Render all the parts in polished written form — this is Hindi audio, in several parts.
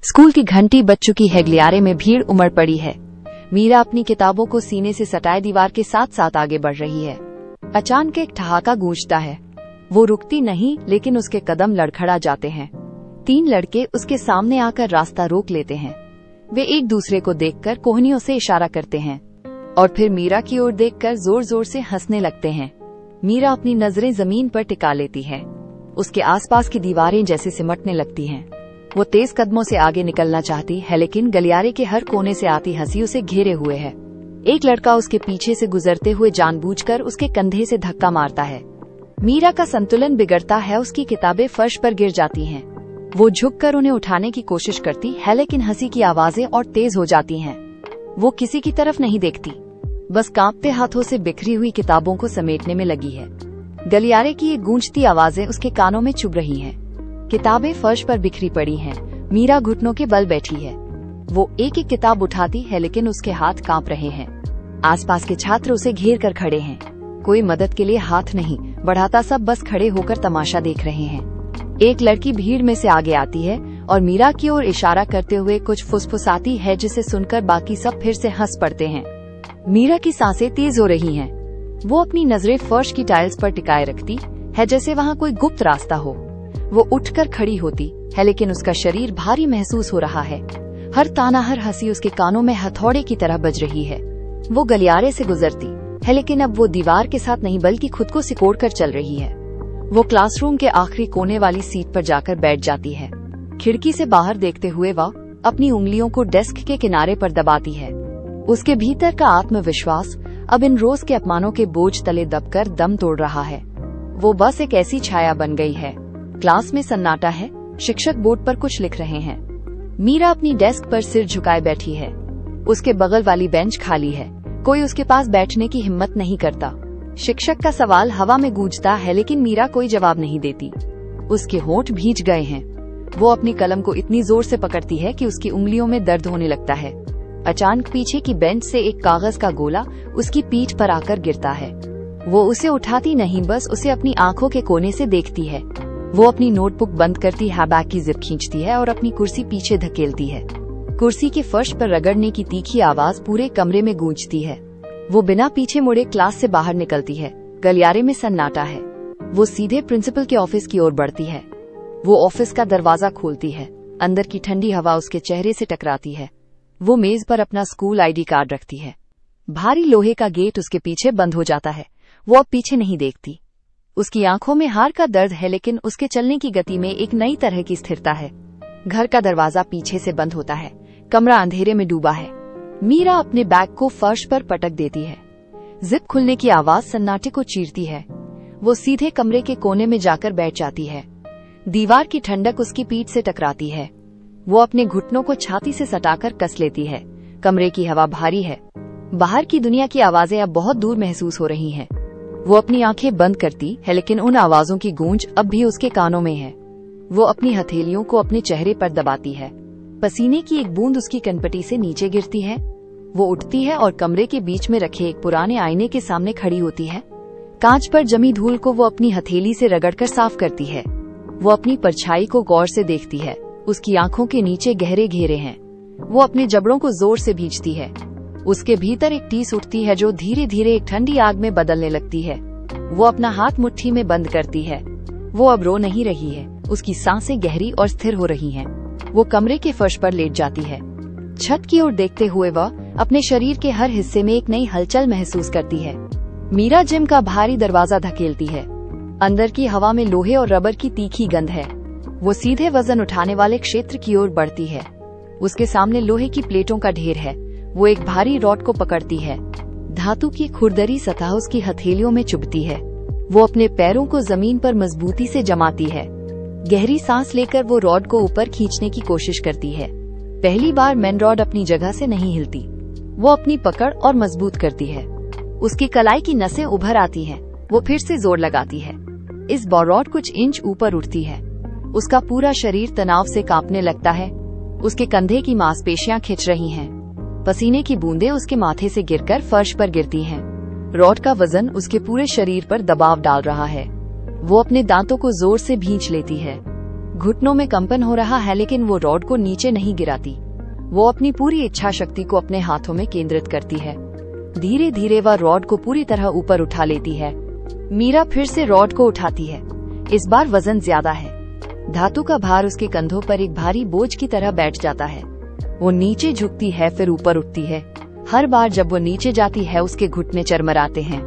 स्कूल की घंटी बज चुकी है। गलियारे में भीड़ उमड़ पड़ी है। मीरा अपनी किताबों को सीने से सटाए दीवार के साथ साथ आगे बढ़ रही है। अचानक एक ठहाका गूंजता है। वो रुकती नहीं, लेकिन उसके कदम लड़खड़ा जाते हैं। 3 लड़के उसके सामने आकर रास्ता रोक लेते हैं। वे एक दूसरे को देखकर कोहनियों से इशारा करते हैं और फिर मीरा की ओर देखकर जोर जोर से हंसने लगते हैं। मीरा अपनी नजरें जमीन पर टिका लेती है। उसके आसपास की दीवारें जैसे सिमटने लगती हैं। वो तेज कदमों से आगे निकलना चाहती है, लेकिन गलियारे के हर कोने से आती हंसी उसे घेरे हुए है। एक लड़का उसके पीछे से गुजरते हुए जानबूझकर उसके कंधे से धक्का मारता है। मीरा का संतुलन बिगड़ता है। उसकी किताबें फर्श पर गिर जाती हैं। वो झुककर उन्हें उठाने की कोशिश करती है, लेकिन हंसी की आवाजें और तेज हो जाती हैं। वो किसी की तरफ नहीं देखती, बस कांपते हाथों से बिखरी हुई किताबों को समेटने में लगी है। गलियारे की ये गूंजती आवाजें उसके कानों में चुभ रही हैं। किताबें फर्श पर बिखरी पड़ी हैं। मीरा घुटनों के बल बैठी है। वो एक एक किताब उठाती है, लेकिन उसके हाथ कांप रहे हैं। आसपास के छात्र उसे घेर कर खड़े हैं। कोई मदद के लिए हाथ नहीं बढ़ाता, सब बस खड़े होकर तमाशा देख रहे हैं। एक लड़की भीड़ में से आगे आती है और मीरा की ओर इशारा करते हुए कुछ फुसफुसाती है, जिसे सुनकर बाकी सब फिर से हंस पड़ते हैं। मीरा की सांसें तेज हो रही हैं। वो अपनी नजरें फर्श की टाइल्स पर टिकाए रखती है, जैसे वहाँ कोई गुप्त रास्ता हो। वो उठकर खड़ी होती है, लेकिन उसका शरीर भारी महसूस हो रहा है। हर ताना, हर हंसी उसके कानों में हथौड़े की तरह बज रही है। वो गलियारे से गुजरती है, लेकिन अब वो दीवार के साथ नहीं बल्कि खुद को सिकोड़ कर चल रही है। वो क्लासरूम के आखिरी कोने वाली सीट पर जाकर बैठ जाती है। खिड़की से बाहर देखते हुए वह अपनी उंगलियों को डेस्क के किनारे पर दबाती है। उसके भीतर का आत्मविश्वास अब इन रोज के अपमानों के बोझ तले दबकर दम तोड़ रहा है। वो बस एक ऐसी छाया बन गई है। क्लास में सन्नाटा है। शिक्षक बोर्ड पर कुछ लिख रहे हैं। मीरा अपनी डेस्क पर सिर झुकाए बैठी है। उसके बगल वाली बेंच खाली है। कोई उसके पास बैठने की हिम्मत नहीं करता। शिक्षक का सवाल हवा में गूंजता है, लेकिन मीरा कोई जवाब नहीं देती। उसके होंठ भींच गए हैं। वो अपनी कलम को इतनी जोर से पकड़ती है कि उसकी उंगलियों में दर्द होने लगता है। अचानक पीछे की बेंच से एक कागज का गोला उसकी पीठ पर आकर गिरता है। वो उसे उठाती नहीं, बस उसे अपनी आंखों के कोने से देखती है। वो अपनी नोटबुक बंद करती है, बैग की जिप खींचती है और अपनी कुर्सी पीछे धकेलती है। कुर्सी के फर्श पर रगड़ने की तीखी आवाज पूरे कमरे में गूंजती है। वो बिना पीछे मुड़े क्लास से बाहर निकलती है। गलियारे में सन्नाटा है। वो सीधे प्रिंसिपल के ऑफिस की ओर बढ़ती है। वो ऑफिस का दरवाजा खोलती है। अंदर की ठंडी हवा उसके चेहरे से टकराती है। वो मेज पर अपना स्कूल ID कार्ड रखती है। भारी लोहे का गेट उसके पीछे बंद हो जाता है। वो अब पीछे नहीं देखती। उसकी आंखों में हार का दर्द है, लेकिन उसके चलने की गति में एक नई तरह की स्थिरता है। घर का दरवाजा पीछे से बंद होता है। कमरा अंधेरे में डूबा है। मीरा अपने बैग को फर्श पर पटक देती है। जिप खुलने की आवाज सन्नाटे को चीरती है। वो सीधे कमरे के कोने में जाकर बैठ जाती है। दीवार की ठंडक उसकी पीठ से टकराती है। वो अपने घुटनों को छाती से सटाकर कस लेती है। कमरे की हवा भारी है। बाहर की दुनिया की आवाजें अब बहुत दूर महसूस हो रही हैं। वो अपनी आंखें बंद करती है, लेकिन उन आवाजों की गूंज अब भी उसके कानों में है। वो अपनी हथेलियों को अपने चेहरे पर दबाती है। पसीने की एक बूंद उसकी कनपटी से नीचे गिरती है। वो उठती है और कमरे के बीच में रखे एक पुराने आईने के सामने खड़ी होती है। कांच पर जमी धूल को वो अपनी हथेली से रगड़कर साफ करती है। वो अपनी परछाई को गौर से देखती है। उसकी आंखों के नीचे गहरे घेरे हैं। वो अपने जबड़ों को जोर से भींचती है। उसके भीतर एक टीस उठती है, जो धीरे धीरे एक ठंडी आग में बदलने लगती है। वो अपना हाथ मुट्ठी में बंद करती है। वो अब रो नहीं रही है। उसकी सांसें गहरी और स्थिर हो रही हैं। वो कमरे के फर्श पर लेट जाती है। छत की ओर देखते हुए वह अपने शरीर के हर हिस्से में एक नई हलचल महसूस करती है। मीरा जिम का भारी दरवाजा धकेलती है। अंदर की हवा में लोहे और रबर की तीखी गंध है। वो सीधे वजन उठाने वाले क्षेत्र की ओर बढ़ती है। उसके सामने लोहे की प्लेटों का ढेर है। वो एक भारी रॉड को पकड़ती है। धातु की खुरदरी सतह उसकी हथेलियों में चुभती है। वो अपने पैरों को जमीन पर मजबूती से जमाती है। गहरी सांस लेकर वो रॉड को ऊपर खींचने की कोशिश करती है। पहली बार मेन रॉड अपनी जगह से नहीं हिलती। वो अपनी पकड़ और मजबूत करती है। उसकी कलाई की नसें उभर आती हैं। वो फिर से जोर लगाती है। इस बार रॉड कुछ इंच ऊपर उठती है। उसका पूरा शरीर तनाव से कांपने लगता है। उसके कंधे की मांसपेशियां खिंच रही हैं। पसीने की बूंदें उसके माथे से गिरकर फर्श पर गिरती हैं। रॉड का वजन उसके पूरे शरीर पर दबाव डाल रहा है। वो अपने दांतों को जोर से भींच लेती है। घुटनों में कंपन हो रहा है, लेकिन वो रॉड को नीचे नहीं गिराती। वो अपनी पूरी इच्छा शक्ति को अपने हाथों में केंद्रित करती है। धीरे धीरे वह रॉड को पूरी तरह ऊपर उठा लेती है। मीरा फिर से रॉड को उठाती है। इस बार वजन ज्यादा है। धातु का भार उसके कंधों पर एक भारी बोझ की तरह बैठ जाता है। वो नीचे झुकती है, फिर ऊपर उठती है। हर बार जब वो नीचे जाती है, उसके घुटने चरमराते हैं।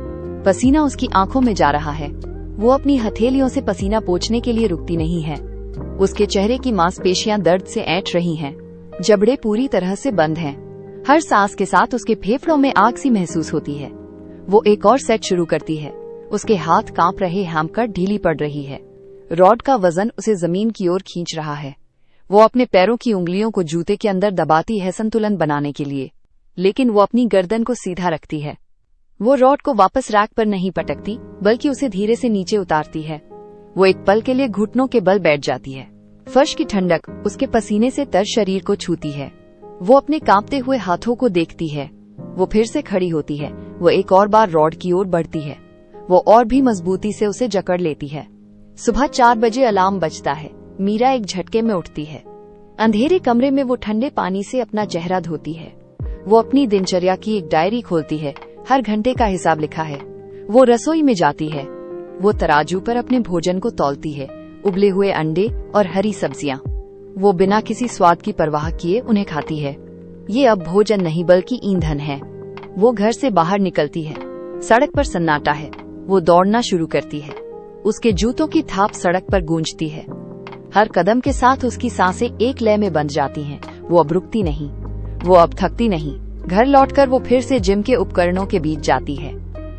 पसीना उसकी आंखों में जा रहा है। वो अपनी हथेलियों से पसीना पोंछने के लिए रुकती नहीं है। उसके चेहरे की मांसपेशियां दर्द से ऐंठ रही हैं। जबड़े पूरी तरह से बंद हैं। हर सांस के साथ उसके फेफड़ों में आग सी महसूस होती है। वो एक और सेट शुरू करती है। उसके हाथ कांप रहे, हैमकट ढीली पड़ रही है। रॉड का वजन उसे जमीन की ओर खींच रहा है। वो अपने पैरों की उंगलियों को जूते के अंदर दबाती है संतुलन बनाने के लिए, लेकिन वो अपनी गर्दन को सीधा रखती है। वो रॉड को वापस रैक पर नहीं पटकती, बल्कि उसे धीरे से नीचे उतारती है। वो एक पल के लिए घुटनों के बल बैठ जाती है। फर्श की ठंडक उसके पसीने से तर शरीर को छूती है। वो अपने कांपते हुए हाथों को देखती है। वो फिर से खड़ी होती है। वो एक और बार रॉड की ओर बढ़ती है। वो और भी मजबूती से उसे जकड़ लेती है। सुबह 4 बजे अलार्म बजता है। मीरा एक झटके में उठती है। अंधेरे कमरे में वो ठंडे पानी से अपना चेहरा धोती है। वो अपनी दिनचर्या की एक डायरी खोलती है। हर घंटे का हिसाब लिखा है। वो रसोई में जाती है। वो तराजू पर अपने भोजन को तौलती है। उबले हुए अंडे और हरी सब्जियां। वो बिना किसी स्वाद की परवाह किए उन्हें खाती है। ये अब भोजन नहीं बल्कि ईंधन है। वो घर से बाहर निकलती है। सड़क पर सन्नाटा है। वो दौड़ना शुरू करती है। उसके जूतों की थाप सड़क पर गूंजती है। हर कदम के साथ उसकी सांसें एक लय में बंध जाती हैं। वो अब रुकती नहीं। वो अब थकती नहीं। घर लौटकर वो फिर से जिम के उपकरणों के बीच जाती है।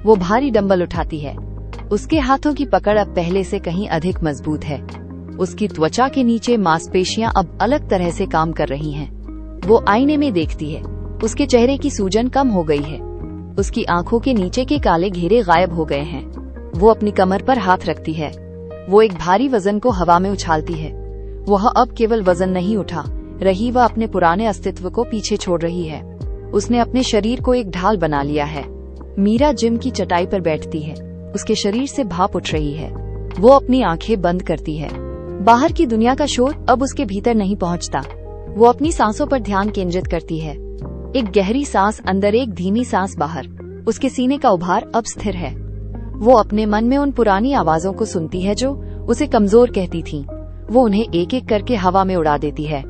वो भारी डंबल उठाती है। उसके हाथों की पकड़ अब पहले से कहीं अधिक मजबूत है। उसकी त्वचा के नीचे मांसपेशियां अब अलग तरह से काम कर रही हैं। वो आईने में देखती है। उसके चेहरे की सूजन कम हो गई है। उसकी आंखों के नीचे के काले घेरे गायब हो गए हैं। वो अपनी कमर पर हाथ रखती है। वो एक भारी वजन को हवा में उछालती है। वह अब केवल वजन नहीं उठा रही, वह अपने पुराने अस्तित्व को पीछे छोड़ रही है। उसने अपने शरीर को एक ढाल बना लिया है। मीरा जिम की चटाई पर बैठती है। उसके शरीर से भाप उठ रही है। वो अपनी आंखें बंद करती है। बाहर की दुनिया का शोर अब उसके भीतर नहीं पहुंचता। वो अपनी सांसों पर ध्यान केंद्रित करती है। एक गहरी सांस अंदर, एक धीमी सांस बाहर। उसके सीने का उभार अब स्थिर है। वो अपने मन में उन पुरानी आवाजों को सुनती है जो उसे कमजोर कहती थीं। वो उन्हें एक एक करके हवा में उड़ा देती है।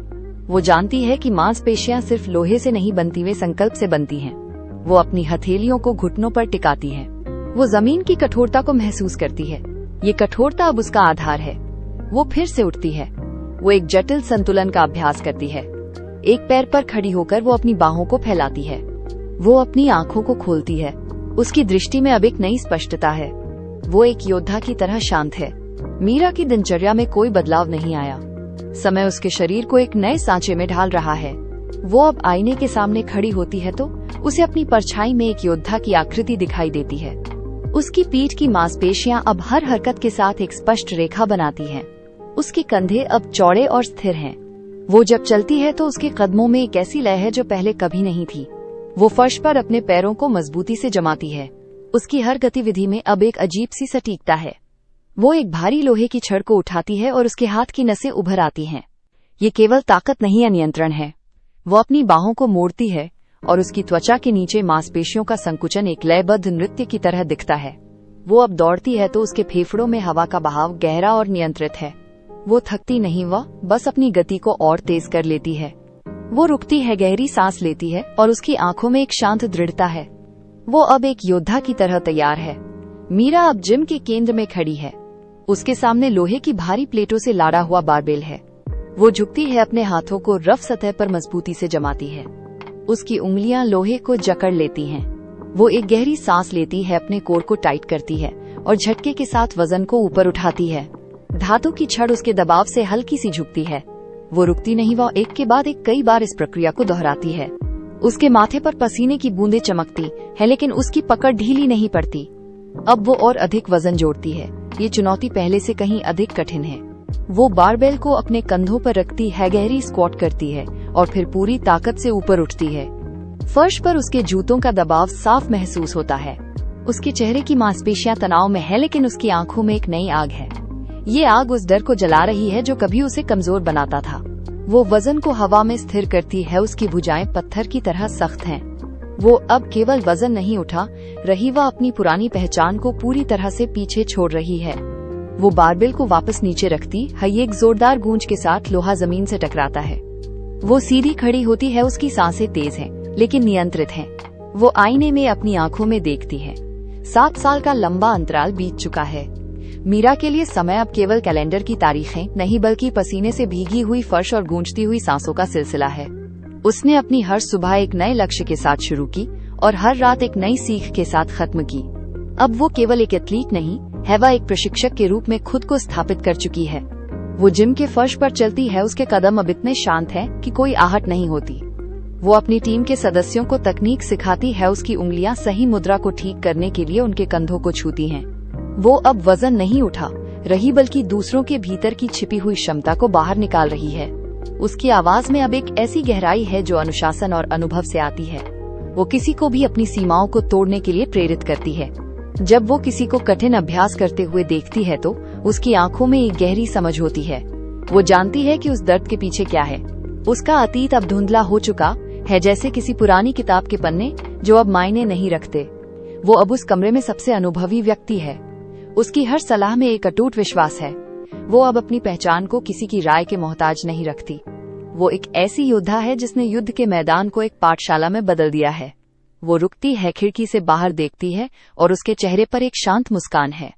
वो जानती है कि मांसपेशियां सिर्फ लोहे से नहीं बनती, वे संकल्प से बनती हैं। वो अपनी हथेलियों को घुटनों पर टिकाती है। वो जमीन की कठोरता को महसूस करती है। ये कठोरता अब उसका आधार है। वो फिर से उठती है। वो एक जटिल संतुलन का अभ्यास करती है। एक पैर पर खड़ी होकर वो अपनी बाहों को फैलाती है। वो अपनी आंखों को खोलती है। उसकी दृष्टि में अब एक नई स्पष्टता है। वो एक योद्धा की तरह शांत है। मीरा की दिनचर्या में कोई बदलाव नहीं आया। समय उसके शरीर को एक नए सांचे में ढाल रहा है। वो अब आईने के सामने खड़ी होती है तो उसे अपनी परछाई में एक योद्धा की आकृति दिखाई देती है। उसकी पीठ की मांसपेशियां अब हर हरकत के साथ एक स्पष्ट रेखा बनाती हैं। उसके कंधे अब चौड़े और स्थिर हैं। वो जब चलती है तो उसके कदमों में एक ऐसी लय है जो पहले कभी नहीं थी। वो फर्श पर अपने पैरों को मजबूती से जमाती है। उसकी हर गतिविधि में अब एक अजीब सी सटीकता है। वो एक भारी लोहे की छड़ को उठाती है और उसके हाथ की नसें उभर आती हैं। ये केवल ताकत नहीं, नियंत्रण है। वो अपनी बाहों को मोड़ती है और उसकी त्वचा के नीचे मांसपेशियों का संकुचन एक लयबद्ध नृत्य की तरह दिखता है। वो अब दौड़ती है तो उसके फेफड़ों में हवा का बहाव गहरा और नियंत्रित है। वो थकती नहीं, वह बस अपनी गति को और तेज कर लेती है। वो रुकती है, गहरी सांस लेती है और उसकी आंखों में एक शांत दृढ़ता है। वो अब एक योद्धा की तरह तैयार है। मीरा अब जिम के केंद्र में खड़ी है। उसके सामने लोहे की भारी प्लेटों से लाड़ा हुआ बारबेल है। वो झुकती है, अपने हाथों को रफ सतह पर मजबूती से जमाती है। उसकी उंगलियां लोहे को जकड़ लेती हैं। वो एक गहरी सांस लेती है, अपने कोर को टाइट करती है और झटके के साथ वजन को ऊपर उठाती है। धातु की छड़ उसके दबाव से हल्की सी झुकती है। वो रुकती नहीं, वह एक के बाद एक कई बार इस प्रक्रिया को दोहराती है। उसके माथे पर पसीने की बूंदें चमकती है, लेकिन उसकी पकड़ ढीली नहीं पड़ती। अब वो और अधिक वजन जोड़ती है। ये चुनौती पहले से कहीं अधिक कठिन है। वो बारबेल को अपने कंधों पर रखती है, गहरी स्क्वाट करती है और फिर पूरी ताकत से ऊपर उठती है। फर्श पर उसके जूतों का दबाव साफ महसूस होता है। उसके चेहरे की मांसपेशियां तनाव में है, लेकिन उसकी आंखों में एक नई आग है। ये आग उस डर को जला रही है जो कभी उसे कमजोर बनाता था। वो वजन को हवा में स्थिर करती है, उसकी भुजाएं पत्थर की तरह सख्त हैं। वो अब केवल वजन नहीं उठा रही, वह अपनी पुरानी पहचान को पूरी तरह से पीछे छोड़ रही है। वो बारबेल को वापस नीचे रखती है, एक जोरदार गूंज के साथ लोहा जमीन से टकराता है। वो सीधी खड़ी होती है, उसकी सांसें तेज हैं, लेकिन नियंत्रित हैं। वो आईने में अपनी आंखों में देखती है। 7 साल का लंबा अंतराल बीत चुका है। मीरा के लिए समय अब केवल कैलेंडर की तारीखें नहीं, बल्कि पसीने से भीगी हुई फर्श और गूंजती हुई सांसों का सिलसिला है। उसने अपनी हर सुबह एक नए लक्ष्य के साथ शुरू की और हर रात एक नई सीख के साथ खत्म की। अब वो केवल एक एथलीट नहीं है, वह एक प्रशिक्षक के रूप में खुद को स्थापित कर चुकी है। वो जिम के फर्श पर चलती है, उसके कदम अब इतने शांत हैं कि कोई आहट नहीं होती। वो अपनी टीम के सदस्यों को तकनीक सिखाती है, उसकी उंगलियां सही मुद्रा को ठीक करने के लिए उनके कंधों को छूती हैं। वो अब वजन नहीं उठा रही, बल्कि दूसरों के भीतर की छिपी हुई क्षमता को बाहर निकाल रही है। उसकी आवाज में अब एक ऐसी गहराई है जो अनुशासन और अनुभव से आती है। वो किसी को भी अपनी सीमाओं को तोड़ने के लिए प्रेरित करती है। जब वो किसी को कठिन अभ्यास करते हुए देखती है तो उसकी आंखों में एक गहरी समझ होती है। वो जानती है कि उस दर्द के पीछे क्या है। उसका अतीत अब धुंधला हो चुका है, जैसे किसी पुरानी किताब के पन्ने जो अब मायने नहीं रखते। वो अब उस कमरे में सबसे अनुभवी व्यक्ति है। उसकी हर सलाह में एक अटूट विश्वास है। वो अब अपनी पहचान को किसी की राय के मोहताज नहीं रखती। वो एक ऐसी योद्धा है जिसने युद्ध के मैदान को एक पाठशाला में बदल दिया है। वो रुकती है, खिड़की से बाहर देखती है और उसके चेहरे पर एक शांत मुस्कान है।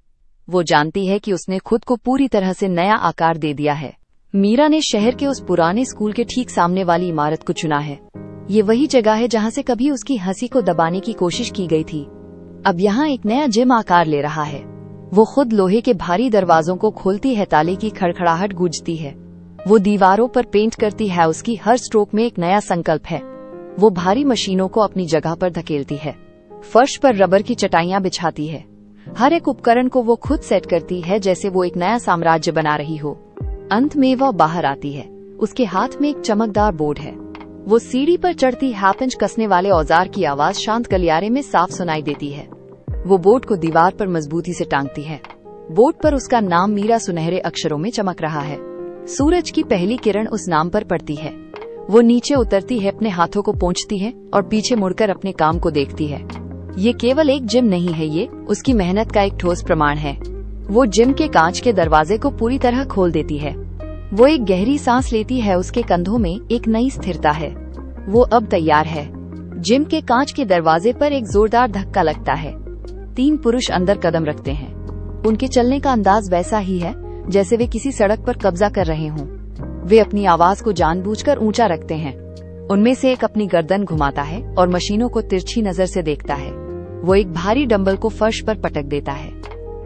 वो जानती है कि उसने खुद को पूरी तरह से नया आकार दे दिया है। मीरा ने शहर के उस पुराने स्कूल के ठीक सामने वाली इमारत को चुना है। ये वही जगह है जहाँ से कभी उसकी हंसी को दबाने की कोशिश की गई थी। अब यहाँ एक नया जिम आकार ले रहा है। वो खुद लोहे के भारी दरवाजों को खोलती है, ताले की खड़खड़ाहट गूंजती है। वो दीवारों पर पेंट करती है, उसकी हर स्ट्रोक में एक नया संकल्प है। वो भारी मशीनों को अपनी जगह पर धकेलती है, फर्श पर रबर की चटाइयां बिछाती है। हर एक उपकरण को वो खुद सेट करती है, जैसे वो एक नया साम्राज्य बना रही हो। अंत में वह बाहर आती है, उसके हाथ में एक चमकदार बोर्ड है। वो सीढ़ी पर चढ़ती है, पेंच कसने वाले औजार की आवाज शांत गलियारे में साफ सुनाई देती है। वो बोर्ड को दीवार पर मजबूती से टांगती है। बोर्ड पर उसका नाम मीरा सुनहरे अक्षरों में चमक रहा है। सूरज की पहली किरण उस नाम पर पड़ती है। वो नीचे उतरती है, अपने हाथों को पोंछती है और पीछे मुड़कर अपने काम को देखती है। ये केवल एक जिम नहीं है, ये उसकी मेहनत का एक ठोस प्रमाण है। वो जिम के कांच के दरवाजे को पूरी तरह खोल देती है। वो एक गहरी सांस लेती है, उसके कंधों में एक नई स्थिरता है। वो अब तैयार है। जिम के कांच के दरवाजे पर एक जोरदार धक्का लगता है। 3 पुरुष अंदर कदम रखते हैं। उनके चलने का अंदाज वैसा ही है जैसे वे किसी सड़क पर कब्जा कर रहे हों। वे अपनी आवाज को जानबूझकर ऊंचा रखते हैं। उनमें से एक अपनी गर्दन घुमाता है और मशीनों को तिरछी नजर से देखता है। वो एक भारी डंबल को फर्श पर पटक देता है।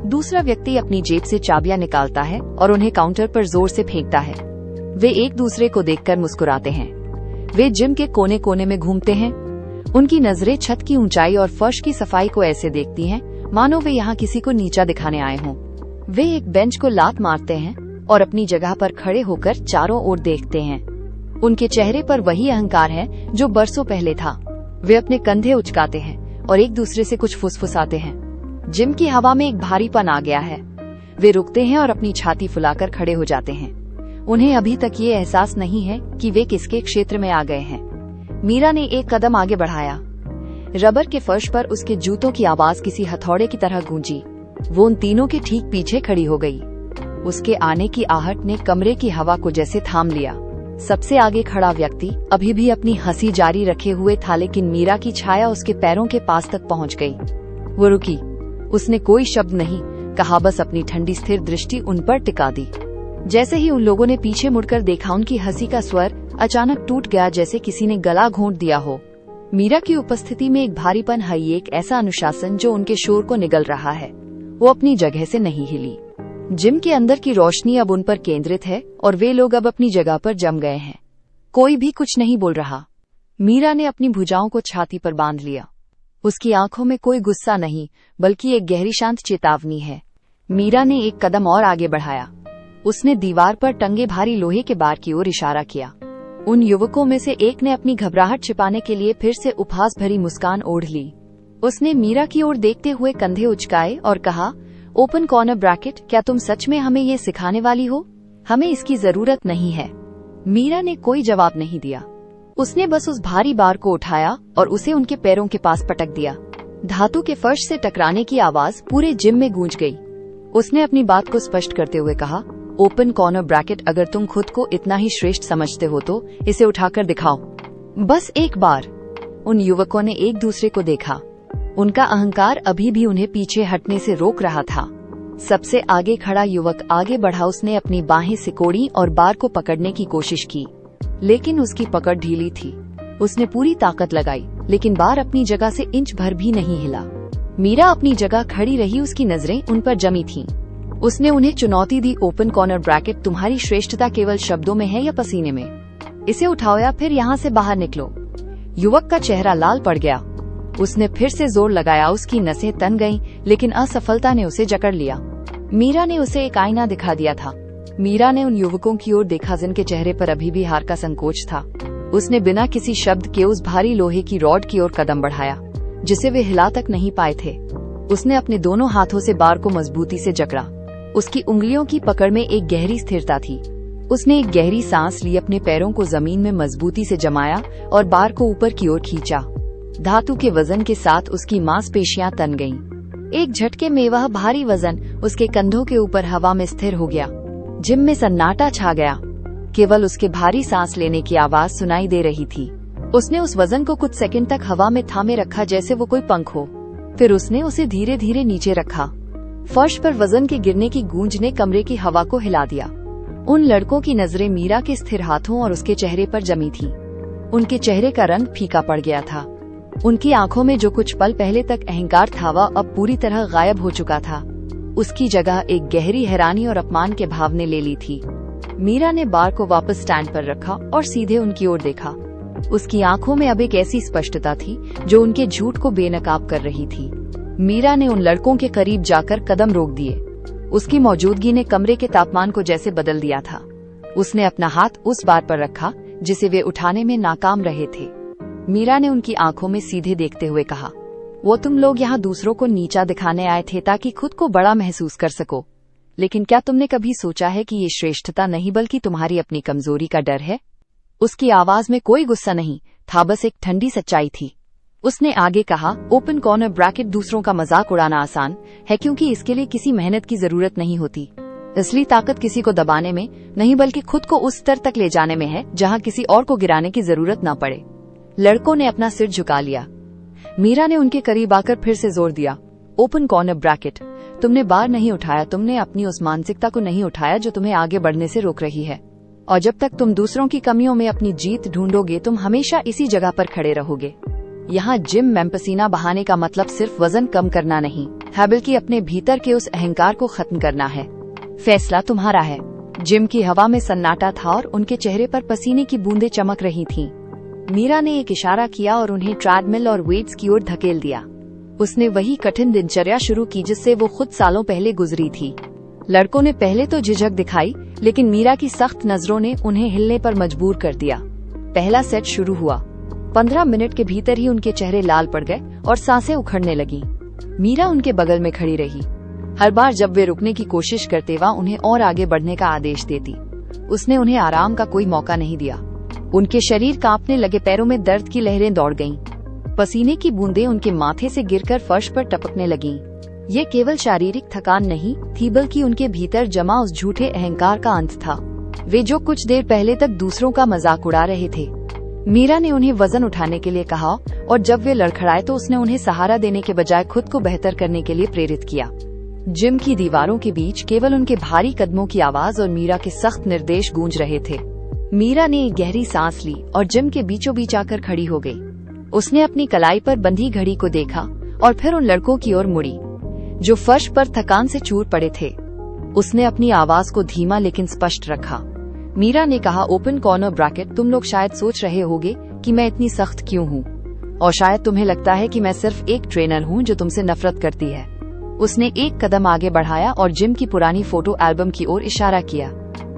दूसरा व्यक्ति अपनी जेब से चाबियां निकालता है और उन्हें काउंटर पर जोर से फेंकता है। वे एक दूसरे को देखकर मुस्कुराते हैं। वे जिम के कोने कोने में घूमते हैं। उनकी नजरें छत की ऊंचाई और फर्श की सफाई को ऐसे देखती हैं मानो वे यहाँ किसी को नीचा दिखाने आए हों। वे एक बेंच को लात मारते हैं और अपनी जगह पर खड़े होकर चारों ओर देखते हैं। उनके चेहरे पर वही अहंकार है जो बरसों पहले था। वे अपने कंधे उचकाते हैं और एक दूसरे से कुछ फुसफुसाते हैं। जिम की हवा में एक भारीपन आ गया है। वे रुकते हैं और अपनी छाती फुलाकर खड़े हो जाते हैं। उन्हें अभी तक ये एहसास नहीं है कि वे किसके क्षेत्र में आ गए हैं। मीरा ने एक कदम आगे बढ़ाया। रबर के फर्श पर उसके जूतों की आवाज किसी हथौड़े की तरह गूंजी। वो उन तीनों के ठीक पीछे खड़ी हो गई। उसके आने की आहट ने कमरे की हवा को जैसे थाम लिया। सबसे आगे खड़ा व्यक्ति अभी भी अपनी हंसी जारी रखे हुए था, लेकिन मीरा की छाया उसके पैरों के पास तक पहुंच गई। वो रुकी। उसने कोई शब्द नहीं कहा, बस अपनी ठंडी स्थिर दृष्टि उन पर टिका दी। जैसे ही उन लोगों ने पीछे मुड़कर देखा, उनकी हंसी का स्वर अचानक टूट गया, जैसे किसी ने गला घोंट दिया हो। मीरा की उपस्थिति में एक भारीपन है, एक ऐसा अनुशासन जो उनके शोर को निगल रहा है। वो अपनी जगह से नहीं हिली। जिम के अंदर की रोशनी अब उन पर केंद्रित है और वे लोग अब अपनी जगह पर जम गए हैं। कोई भी कुछ नहीं बोल रहा। मीरा ने अपनी भुजाओं को छाती पर बांध लिया। उसकी आंखों में कोई गुस्सा नहीं, बल्कि एक गहरी शांत चेतावनी है। मीरा ने एक कदम और आगे बढ़ाया। उसने दीवार पर टंगे भारी लोहे के बार की ओर इशारा किया। उन युवकों में से एक ने अपनी घबराहट छिपाने के लिए फिर से उपहास भरी मुस्कान ओढ़ ली। उसने मीरा की ओर देखते हुए कंधे उचकाए और कहा, ओपन कॉर्नर ब्रैकेट, क्या तुम सच में हमें ये सिखाने वाली हो? हमें इसकी जरूरत नहीं है। मीरा ने कोई जवाब नहीं दिया। उसने बस उस भारी बार को उठाया और उसे उनके पैरों के पास पटक दिया। धातु के फर्श से टकराने की आवाज पूरे जिम में गूंज गई। उसने अपनी बात को स्पष्ट करते हुए कहा, ओपन कॉर्नर ब्रैकेट, अगर तुम खुद को इतना ही श्रेष्ठ समझते हो तो इसे उठाकर दिखाओ। बस एक बार। उन युवकों ने एक दूसरे को देखा। उनका अहंकार अभी भी उन्हें पीछे हटने से रोक रहा था। सबसे आगे खड़ा युवक आगे बढ़ा। उसने अपनी बाहें सिकोड़ी और बार को पकड़ने की कोशिश की, लेकिन उसकी पकड़ ढीली थी। उसने पूरी ताकत लगाई, लेकिन बार अपनी जगह से इंच भर भी नहीं हिला। मीरा अपनी जगह खड़ी रही। उसकी नजरें उन पर जमी थीं। उसने उन्हें चुनौती दी, ओपन कॉर्नर ब्रैकेट, तुम्हारी श्रेष्ठता केवल शब्दों में है या पसीने में? इसे उठाओ या फिर यहाँ से बाहर निकलो। युवक का चेहरा लाल पड़ गया। उसने फिर से जोर लगाया। उसकी नसें तन गईं, लेकिन असफलता ने उसे जकड़ लिया। मीरा ने उसे एक आईना दिखा दिया था। मीरा ने उन युवकों की ओर देखा जिनके चेहरे पर अभी भी हार का संकोच था। उसने बिना किसी शब्द के उस भारी लोहे की रॉड की ओर कदम बढ़ाया, जिसे वे हिला तक नहीं पाए थे। उसने अपने दोनों हाथों से बार को मजबूती से जकड़ा। उसकी उंगलियों की पकड़ में एक गहरी स्थिरता थी। उसने एक गहरी सांस ली, अपने पैरों को जमीन में मजबूती से जमाया और बार को ऊपर की ओर खींचा। धातु के वजन के साथ उसकी मांसपेशियां तन गईं। एक झटके में वह भारी वजन उसके कंधों के ऊपर हवा में स्थिर हो गया। जिम में सन्नाटा छा गया। केवल उसके भारी सांस लेने की आवाज सुनाई दे रही थी। उसने उस वजन को कुछ सेकंड तक हवा में थामे रखा, जैसे वो कोई पंख हो। फिर उसने उसे धीरे धीरे नीचे रखा। फर्श पर वजन के गिरने की गूंज ने कमरे की हवा को हिला दिया। उन लड़कों की नजरें मीरा के स्थिर हाथों और उसके चेहरे पर जमी थीं। उनके चेहरे का रंग फीका पड़ गया था। उनकी आंखों में जो कुछ पल पहले तक अहंकार था, वह अब पूरी तरह गायब हो चुका था। उसकी जगह एक गहरी हैरानी और अपमान के भाव ने ले ली थी। मीरा ने बार को वापस स्टैंड पर रखा और सीधे उनकी ओर देखा। उसकी आंखों में अब एक ऐसी स्पष्टता थी जो उनके झूठ को बेनकाब कर रही थी। मीरा ने उन लड़कों के करीब जाकर कदम रोक दिए। उसकी मौजूदगी ने कमरे के तापमान को जैसे बदल दिया था। उसने अपना हाथ उस बार पर रखा जिसे वे उठाने में नाकाम रहे थे। मीरा ने उनकी आंखों में सीधे देखते हुए कहा, वो तुम लोग यहाँ दूसरों को नीचा दिखाने आए थे ताकि खुद को बड़ा महसूस कर सको, लेकिन क्या तुमने कभी सोचा है कि ये श्रेष्ठता नहीं बल्कि तुम्हारी अपनी कमजोरी का डर है? उसकी आवाज में कोई गुस्सा नहीं था, बस एक ठंडी सच्चाई थी। उसने आगे कहा, ओपन कॉर्नर ब्रैकेट, दूसरों का मजाक उड़ाना आसान है क्योंकि इसके लिए किसी मेहनत की जरूरत नहीं होती। असली ताकत किसी को दबाने में नहीं बल्कि खुद को उस स्तर तक ले जाने में है जहाँ किसी और को गिराने की जरूरत न पड़े। लड़कों ने अपना सिर झुका लिया। मीरा ने उनके करीब आकर फिर से जोर दिया, ओपन कॉर्नर ब्रैकेट, तुमने बार नहीं उठाया, तुमने अपनी उस मानसिकता को नहीं उठाया जो तुम्हें आगे बढ़ने से रोक रही है। और जब तक तुम दूसरों की कमियों में अपनी जीत ढूंढोगे, तुम हमेशा इसी जगह पर खड़े रहोगे। यहाँ जिम में पसीना बहाने का मतलब सिर्फ वजन कम करना नहीं है, बल्कि अपने भीतर के उस अहंकार को खत्म करना है। फैसला तुम्हारा है। जिम की हवा में सन्नाटा था और उनके चेहरे पर पसीने की बूंदें चमक रही थीं। मीरा ने एक इशारा किया और उन्हें ट्रेडमिल और वेट्स की ओर धकेल दिया। उसने वही कठिन दिनचर्या शुरू की जिससे वो खुद सालों पहले गुजरी थी। लड़कों ने पहले तो झिझक दिखाई, लेकिन मीरा की सख्त नजरों ने उन्हें हिलने पर मजबूर कर दिया। पहला सेट शुरू हुआ। 15 मिनट के भीतर ही उनके चेहरे लाल पड़ गए और सांसें उखड़ने लगी। मीरा उनके बगल में खड़ी रही। हर बार जब वे रुकने की कोशिश करते, वह उन्हें और आगे बढ़ने का आदेश देती। उसने उन्हें आराम का कोई मौका नहीं दिया। उनके शरीर कांपने लगे, पैरों में दर्द की लहरें दौड़ गईं। पसीने की बूंदें उनके माथे से गिरकर फर्श पर टपकने लगीं। ये केवल शारीरिक थकान नहीं थी, बल्कि उनके भीतर जमा उस झूठे अहंकार का अंत था। वे जो कुछ देर पहले तक दूसरों का मजाक उड़ा रहे थे। मीरा ने उन्हें वजन उठाने के लिए कहा और जब वे लड़खड़ाए तो उसने उन्हें सहारा देने के बजाय खुद को बेहतर करने के लिए प्रेरित किया। जिम की दीवारों के बीच केवल उनके भारी कदमों की आवाज और मीरा के सख्त निर्देश गूंज रहे थे। मीरा ने एक गहरी सांस ली और जिम के बीचों बीच आकर खड़ी हो गई। उसने अपनी कलाई पर बंधी घड़ी को देखा और फिर उन लड़कों की ओर मुड़ी जो फर्श पर थकान से चूर पड़े थे। उसने अपनी आवाज को धीमा लेकिन स्पष्ट रखा। मीरा ने कहा, ओपन कॉर्नर ब्रैकेट, तुम लोग शायद सोच रहे होगे कि मैं इतनी सख्त क्यों हूँ, और शायद तुम्हें लगता है कि मैं सिर्फ एक ट्रेनर हूँ जो तुमसे नफरत करती है। उसने एक कदम आगे बढ़ाया और जिम की पुरानी फोटो एल्बम की ओर इशारा किया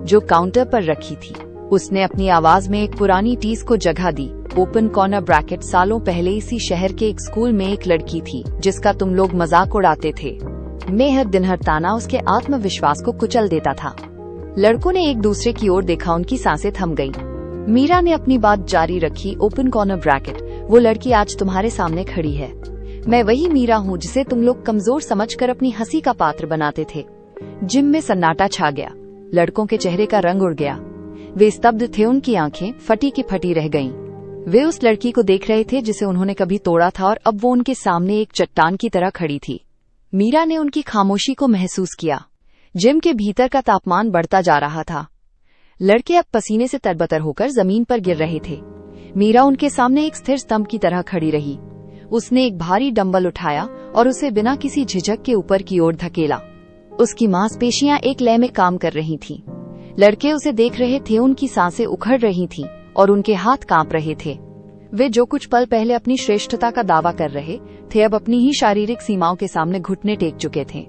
जो काउंटर पर रखी थी। उसने अपनी आवाज में एक पुरानी टीज को जगह दी, ओपन कॉर्नर ब्रैकेट, सालों पहले इसी शहर के एक स्कूल में एक लड़की थी जिसका तुम लोग मजाक उड़ाते थे। में हर दिन हर ताना उसके आत्मविश्वास को कुचल देता था। लड़कों ने एक दूसरे की ओर देखा, उनकी सांसें थम गईं। मीरा ने अपनी बात जारी रखी। ओपन कॉर्नर ब्रैकेट, वो लड़की आज तुम्हारे सामने खड़ी है। मैं वही मीरा हूँ जिसे तुम लोग कमजोर समझकर अपनी हंसी का पात्र बनाते थे। जिम में सन्नाटा छा गया। लड़कों के चेहरे का रंग उड़ गया। वे स्तब्ध थे, उनकी आंखें फटी की फटी रह गईं। वे उस लड़की को देख रहे थे जिसे उन्होंने कभी तोड़ा था और अब वो उनके सामने एक चट्टान की तरह खड़ी थी। मीरा ने उनकी खामोशी को महसूस किया। जिम के भीतर का तापमान बढ़ता जा रहा था। लड़के अब पसीने से तरबतर होकर जमीन पर गिर रहे थे। मीरा उनके सामने एक स्थिर स्तंभ की तरह खड़ी रही। उसने एक भारी डंबल उठाया और उसे बिना किसी झिझक के ऊपर की ओर धकेला। उसकी मांसपेशियां एक लय में काम कर रही थीं। लड़के उसे देख रहे थे, उनकी सांसें उखड़ रही थीं और उनके हाथ कांप रहे थे। वे जो कुछ पल पहले अपनी श्रेष्ठता का दावा कर रहे थे, अब अपनी ही शारीरिक सीमाओं के सामने घुटने टेक चुके थे।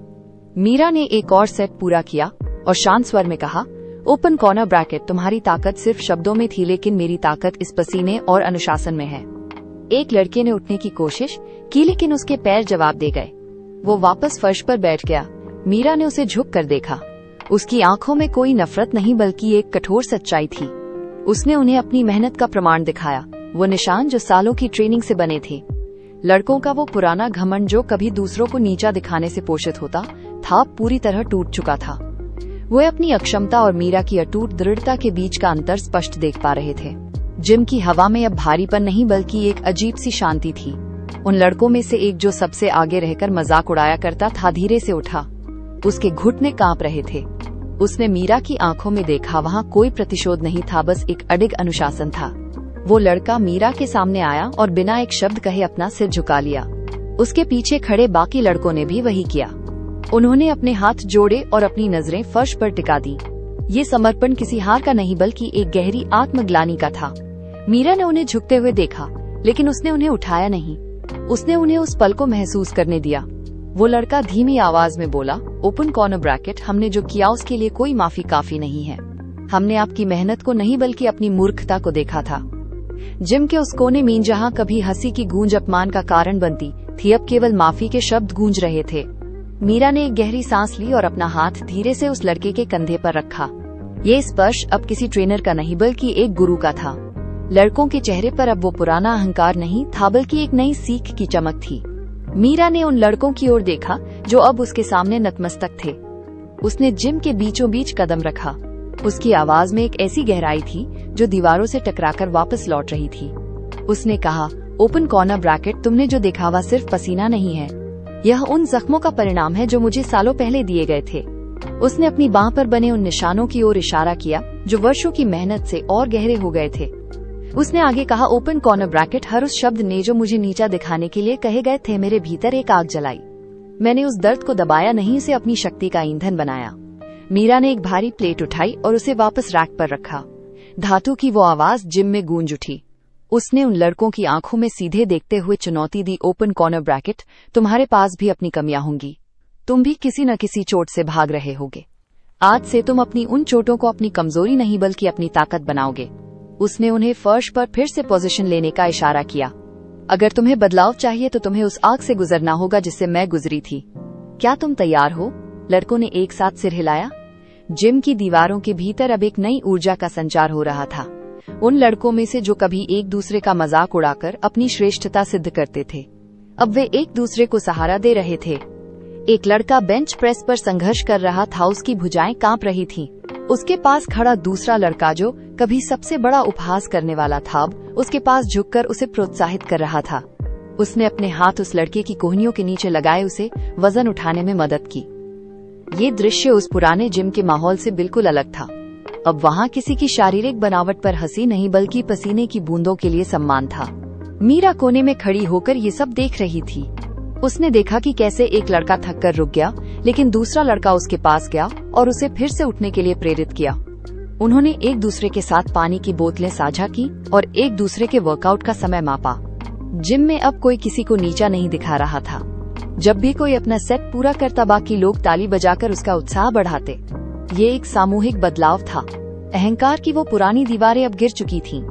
मीरा ने एक और सेट पूरा किया और शांत स्वर में कहा, ओपन कॉर्नर ब्रैकेट, तुम्हारी ताकत सिर्फ शब्दों में थी, लेकिन मेरी ताकत इस पसीने और अनुशासन में है। एक लड़के ने उठने की कोशिश की, लेकिन उसके पैर जवाब दे गए। वो वापस फर्श पर बैठ गया। मीरा ने उसे झुक कर देखा। उसकी आंखों में कोई नफरत नहीं, बल्कि एक कठोर सच्चाई थी। उसने उन्हें अपनी मेहनत का प्रमाण दिखाया, वो निशान जो सालों की ट्रेनिंग से बने थे। लड़कों का वो पुराना घमंड जो कभी दूसरों को नीचा दिखाने से पोषित होता था, पूरी तरह टूट चुका था। वो अपनी अक्षमता और मीरा की अटूट दृढ़ता के बीच का अंतर स्पष्ट देख पा रहे थे। जिम की हवा में अब भारीपन नहीं, बल्कि एक अजीब सी शांति थी। उन लड़कों में से एक जो सबसे आगे रहकर मजाक उड़ाया करता था, धीरे से उठा। उसके घुटने कांप रहे थे। उसने मीरा की आंखों में देखा। वहाँ कोई प्रतिशोध नहीं था, बस एक अडिग अनुशासन था। वो लड़का मीरा के सामने आया और बिना एक शब्द कहे अपना सिर झुका लिया। उसके पीछे खड़े बाकी लड़कों ने भी वही किया। उन्होंने अपने हाथ जोड़े और अपनी नजरें फर्श पर टिका दी। ये समर्पण किसी हार का नहीं, बल्कि एक गहरी आत्मग्लानि का था। मीरा ने उन्हें झुकते हुए देखा, लेकिन उसने उन्हें उठाया नहीं। उसने उन्हें उस पल को महसूस करने दिया। वो लड़का धीमी आवाज में बोला, ओपन कॉर्नर ब्रैकेट, हमने जो किया उसके लिए कोई माफी काफी नहीं है। हमने आपकी मेहनत को नहीं, बल्कि अपनी मूर्खता को देखा था। जिम के उस कोने में जहाँ कभी हंसी की गूंज अपमान का कारण बनती थी, अब केवल माफी के शब्द गूंज रहे थे। मीरा ने एक गहरी सांस ली और अपना हाथ धीरे से उस लड़के के कंधे पर रखा। ये स्पर्श अब किसी ट्रेनर का नहीं, बल्कि एक गुरु का था। लड़कों के चेहरे पर अब वो पुराना अहंकार नहीं था, बल्कि एक नई सीख की चमक थी। मीरा ने उन लड़कों की ओर देखा जो अब उसके सामने नतमस्तक थे। उसने जिम के बीचों बीच कदम रखा। उसकी आवाज में एक ऐसी गहराई थी जो दीवारों से टकराकर वापस लौट रही थी। उसने कहा, ओपन कॉर्नर ब्रैकेट, तुमने जो दिखावा सिर्फ पसीना नहीं है, यह उन जख्मों का परिणाम है जो मुझे सालों पहले दिए गए थे। उसने अपनी बांह पर बने उन निशानों की ओर इशारा किया जो वर्षों की मेहनत से और गहरे हो गए थे। उसने आगे कहा, ओपन कॉर्नर ब्रैकेट, हर उस शब्द ने जो मुझे नीचा दिखाने के लिए कहे गए थे, मेरे भीतर एक आग जलाई। मैंने उस दर्द को दबाया नहीं, उसे अपनी शक्ति का ईंधन बनाया। मीरा ने एक भारी प्लेट उठाई और उसे वापस रैक पर रखा। धातु की वो आवाज जिम में गूंज उठी। उसने उन लड़कों की आंखों में सीधे देखते हुए चुनौती दी, ओपन कॉर्नर ब्रैकेट, तुम्हारे पास भी अपनी कमियां होंगी। तुम भी किसी न किसी चोट से भाग रहे होगे। आज से तुम अपनी उन चोटों को अपनी कमजोरी नहीं, बल्कि अपनी ताकत बनाओगे। उसने उन्हें फर्श पर फिर से पोजीशन लेने का इशारा किया। अगर तुम्हें बदलाव चाहिए तो तुम्हें उस आग से गुजरना होगा जिससे मैं गुजरी थी। क्या तुम तैयार हो? लड़कों ने एक साथ सिर हिलाया। जिम की दीवारों के भीतर अब एक नई ऊर्जा का संचार हो रहा था। उन लड़कों में से जो कभी एक दूसरे का मजाक उड़ाकर अपनी श्रेष्ठता सिद्ध करते थे, अब वे एक दूसरे को सहारा दे रहे थे। एक लड़का बेंच प्रेस पर संघर्ष कर रहा था, उसकी भुजाएं कांप रही थीं। उसके पास खड़ा दूसरा लड़का जो कभी सबसे बड़ा उपहास करने वाला था, उसके पास झुककर उसे प्रोत्साहित कर रहा था। उसने अपने हाथ उस लड़के की कोहनियों के नीचे लगाए, उसे वजन उठाने में मदद की। ये दृश्य उस पुराने जिम के माहौल से बिल्कुल अलग था। अब वहाँ किसी की शारीरिक बनावट पर हंसी नहीं, बल्कि पसीने की बूंदों के लिए सम्मान था। मीरा कोने में खड़ी होकर ये सब देख रही थी। उसने देखा कि कैसे एक लड़का थककर रुक गया, लेकिन दूसरा लड़का उसके पास गया और उसे फिर से उठने के लिए प्रेरित किया। उन्होंने एक दूसरे के साथ पानी की बोतलें साझा की और एक दूसरे के वर्कआउट का समय मापा। जिम में अब कोई किसी को नीचा नहीं दिखा रहा था। जब भी कोई अपना सेट पूरा करता, बाकी लोग ताली बजाकर उसका उत्साह बढ़ाते। ये एक सामूहिक बदलाव था। अहंकार की वो पुरानी दीवारें अब गिर चुकी थीं।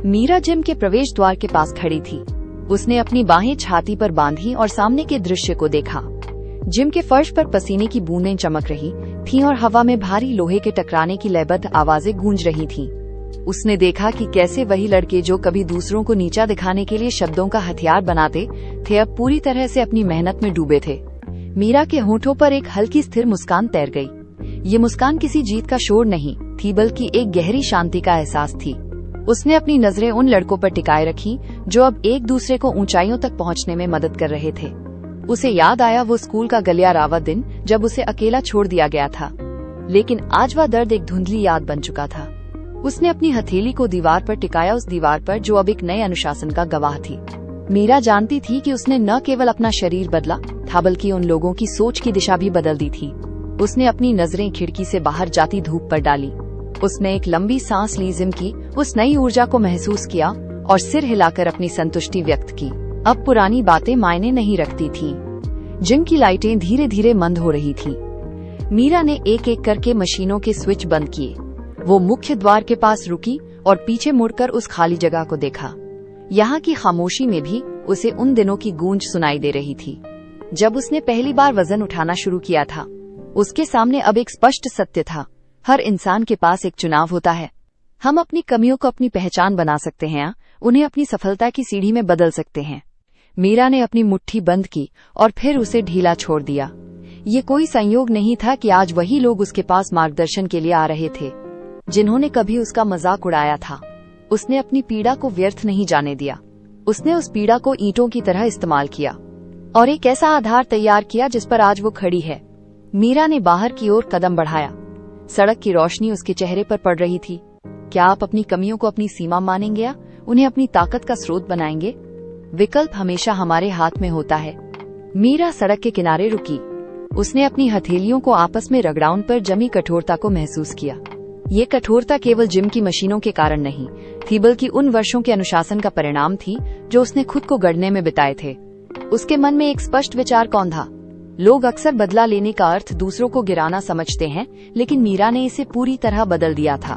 मीरा जिम के प्रवेश द्वार के पास खड़ी थी। उसने अपनी बाहें छाती पर बांधी और सामने के दृश्य को देखा। जिम के फर्श पर पसीने की बूंदें चमक रही थीं और हवा में भारी लोहे के टकराने की लयबद्ध आवाजें गूंज रही थीं। उसने देखा कि कैसे वही लड़के जो कभी दूसरों को नीचा दिखाने के लिए शब्दों का हथियार बनाते थे, अब पूरी तरह से अपनी मेहनत में डूबे थे। मीरा के होठों पर एक हल्की स्थिर मुस्कान तैर गई। ये मुस्कान किसी जीत का शोर नहीं थी, बल्कि एक गहरी शांति का एहसास थी। उसने अपनी नजरें उन लड़कों पर टिकाए रखी जो अब एक दूसरे को ऊंचाइयों तक पहुंचने में मदद कर रहे थे। उसे याद आया वो स्कूल का गलियारावा दिन जब उसे अकेला छोड़ दिया गया था, लेकिन आज वह दर्द एक धुंधली याद बन चुका था। उसने अपनी हथेली को दीवार पर टिकाया, उस दीवार पर जो अब एक नए अनुशासन का गवाह थी। मीरा जानती थी कि उसने न केवल अपना शरीर बदला था, बल्कि उन लोगों की सोच की दिशा भी बदल दी थी। उसने अपनी नजरें खिड़की से बाहर जाती धूप पर डाली। उसने एक लंबी सांस ली, जिम की उस नई ऊर्जा को महसूस किया और सिर हिलाकर अपनी संतुष्टि व्यक्त की। अब पुरानी बातें मायने नहीं रखती थीं। जिम की लाइटें धीरे धीरे मंद हो रही थीं। मीरा ने एक एक करके मशीनों के स्विच बंद किए। वो मुख्य द्वार के पास रुकी और पीछे मुड़कर उस खाली जगह को देखा। यहाँ की खामोशी में भी उसे उन दिनों की गूंज सुनाई दे रही थी, जब उसने पहली बार वजन उठाना शुरू किया था। उसके सामने अब एक स्पष्ट सत्य था, हर इंसान के पास एक चुनाव होता है। हम अपनी कमियों को अपनी पहचान बना सकते हैं, उन्हें अपनी सफलता की सीढ़ी में बदल सकते हैं। मीरा ने अपनी मुट्ठी बंद की और फिर उसे ढीला छोड़ दिया। ये कोई संयोग नहीं था कि आज वही लोग उसके पास मार्गदर्शन के लिए आ रहे थे, जिन्होंने कभी उसका मजाक उड़ाया था। उसने अपनी पीड़ा को व्यर्थ नहीं जाने दिया। उसने उस पीड़ा को ईंटों की तरह इस्तेमाल किया और एक ऐसा आधार तैयार किया जिस पर आज वो खड़ी है। मीरा ने बाहर की ओर कदम बढ़ाया। सड़क की रोशनी उसके चेहरे पर पड़ रही थी। क्या आप अपनी कमियों को अपनी सीमा मानेंगे या उन्हें अपनी ताकत का स्रोत बनाएंगे? विकल्प हमेशा हमारे हाथ में होता है। मीरा सड़क के किनारे रुकी। उसने अपनी हथेलियों को आपस में रगड़ाउन पर जमी कठोरता को महसूस किया। ये कठोरता केवल जिम की मशीनों के कारण नहीं थी, बल्कि उन वर्षों के अनुशासन का परिणाम थी जो उसने खुद को गढ़ने में बिताए थे। उसके मन में एक स्पष्ट विचार कौन था। लोग अक्सर बदला लेने का अर्थ दूसरों को गिराना समझते हैं, लेकिन मीरा ने इसे पूरी तरह बदल दिया था।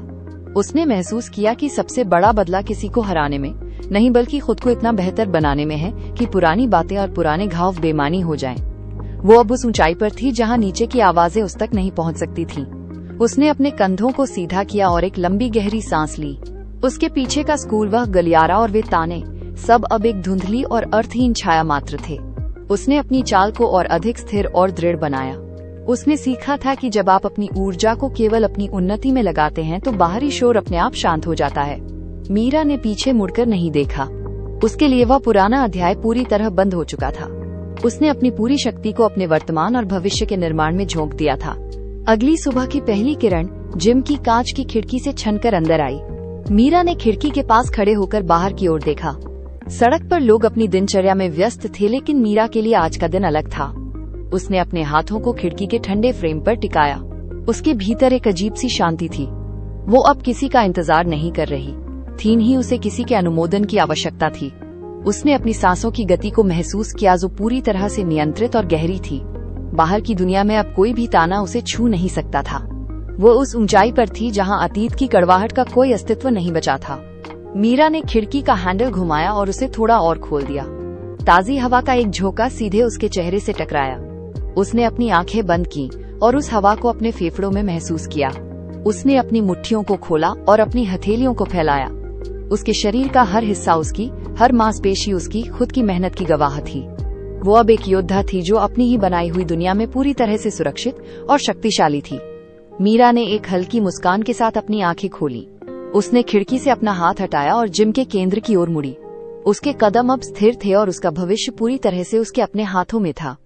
उसने महसूस किया कि सबसे बड़ा बदला किसी को हराने में नहीं, बल्कि खुद को इतना बेहतर बनाने में है कि पुरानी बातें और पुराने घाव बेमानी हो जाएं। वो अब उस ऊंचाई पर थी जहां नीचे की आवाजें उस तक नहीं पहुंच सकती थीं। उसने अपने कंधों को सीधा किया और एक लंबी गहरी सांस ली। उसके पीछे का स्कूल, वह गलियारा और वे ताने, सब अब एक धुंधली और अर्थहीन छाया मात्र थे। उसने अपनी चाल को और अधिक स्थिर और दृढ़ बनाया। उसने सीखा था कि जब आप अपनी ऊर्जा को केवल अपनी उन्नति में लगाते हैं तो बाहरी शोर अपने आप शांत हो जाता है। मीरा ने पीछे मुड़कर नहीं देखा। उसके लिए वह पुराना अध्याय पूरी तरह बंद हो चुका था। उसने अपनी पूरी शक्ति को अपने वर्तमान और भविष्य के निर्माण में झोंक दिया था। अगली सुबह की पहली किरण जिम की कांच की खिड़की से छनकर अंदर आई। मीरा ने खिड़की के पास खड़े होकर बाहर की ओर देखा। सड़क पर लोग अपनी दिनचर्या में व्यस्त थे, लेकिन मीरा के लिए आज का दिन अलग था। उसने अपने हाथों को खिड़की के ठंडे फ्रेम पर टिकाया। उसके भीतर एक अजीब सी शांति थी। वो अब किसी का इंतजार नहीं कर रही थी, नहीं उसे किसी के अनुमोदन की आवश्यकता थी। उसने अपनी सांसों की गति को महसूस किया, जो पूरी तरह से नियंत्रित और गहरी थी। बाहर की दुनिया में अब कोई भी ताना उसे छू नहीं सकता था। वो उस ऊंचाई पर थी जहां अतीत की कड़वाहट का कोई अस्तित्व नहीं बचा था। मीरा ने खिड़की का हैंडल घुमाया और उसे थोड़ा और खोल दिया। ताजी हवा का एक झोंका सीधे उसके चेहरे से टकराया। उसने अपनी आंखें बंद की और उस हवा को अपने फेफड़ों में महसूस किया। उसने अपनी मुट्ठियों को खोला और अपनी हथेलियों को फैलाया। उसके शरीर का हर हिस्सा, उसकी हर मांसपेशी उसकी खुद की मेहनत की गवाह थी। वो अब एक योद्धा थी जो अपनी ही बनाई हुई दुनिया में पूरी तरह से सुरक्षित और शक्तिशाली थी। मीरा ने एक हल्की मुस्कान के साथ अपनी आंखें खोली। उसने खिड़की से अपना हाथ हटाया और जिम के केंद्र की ओर मुड़ी। उसके कदम अब स्थिर थे और उसका भविष्य पूरी तरह से उसके अपने हाथों में था।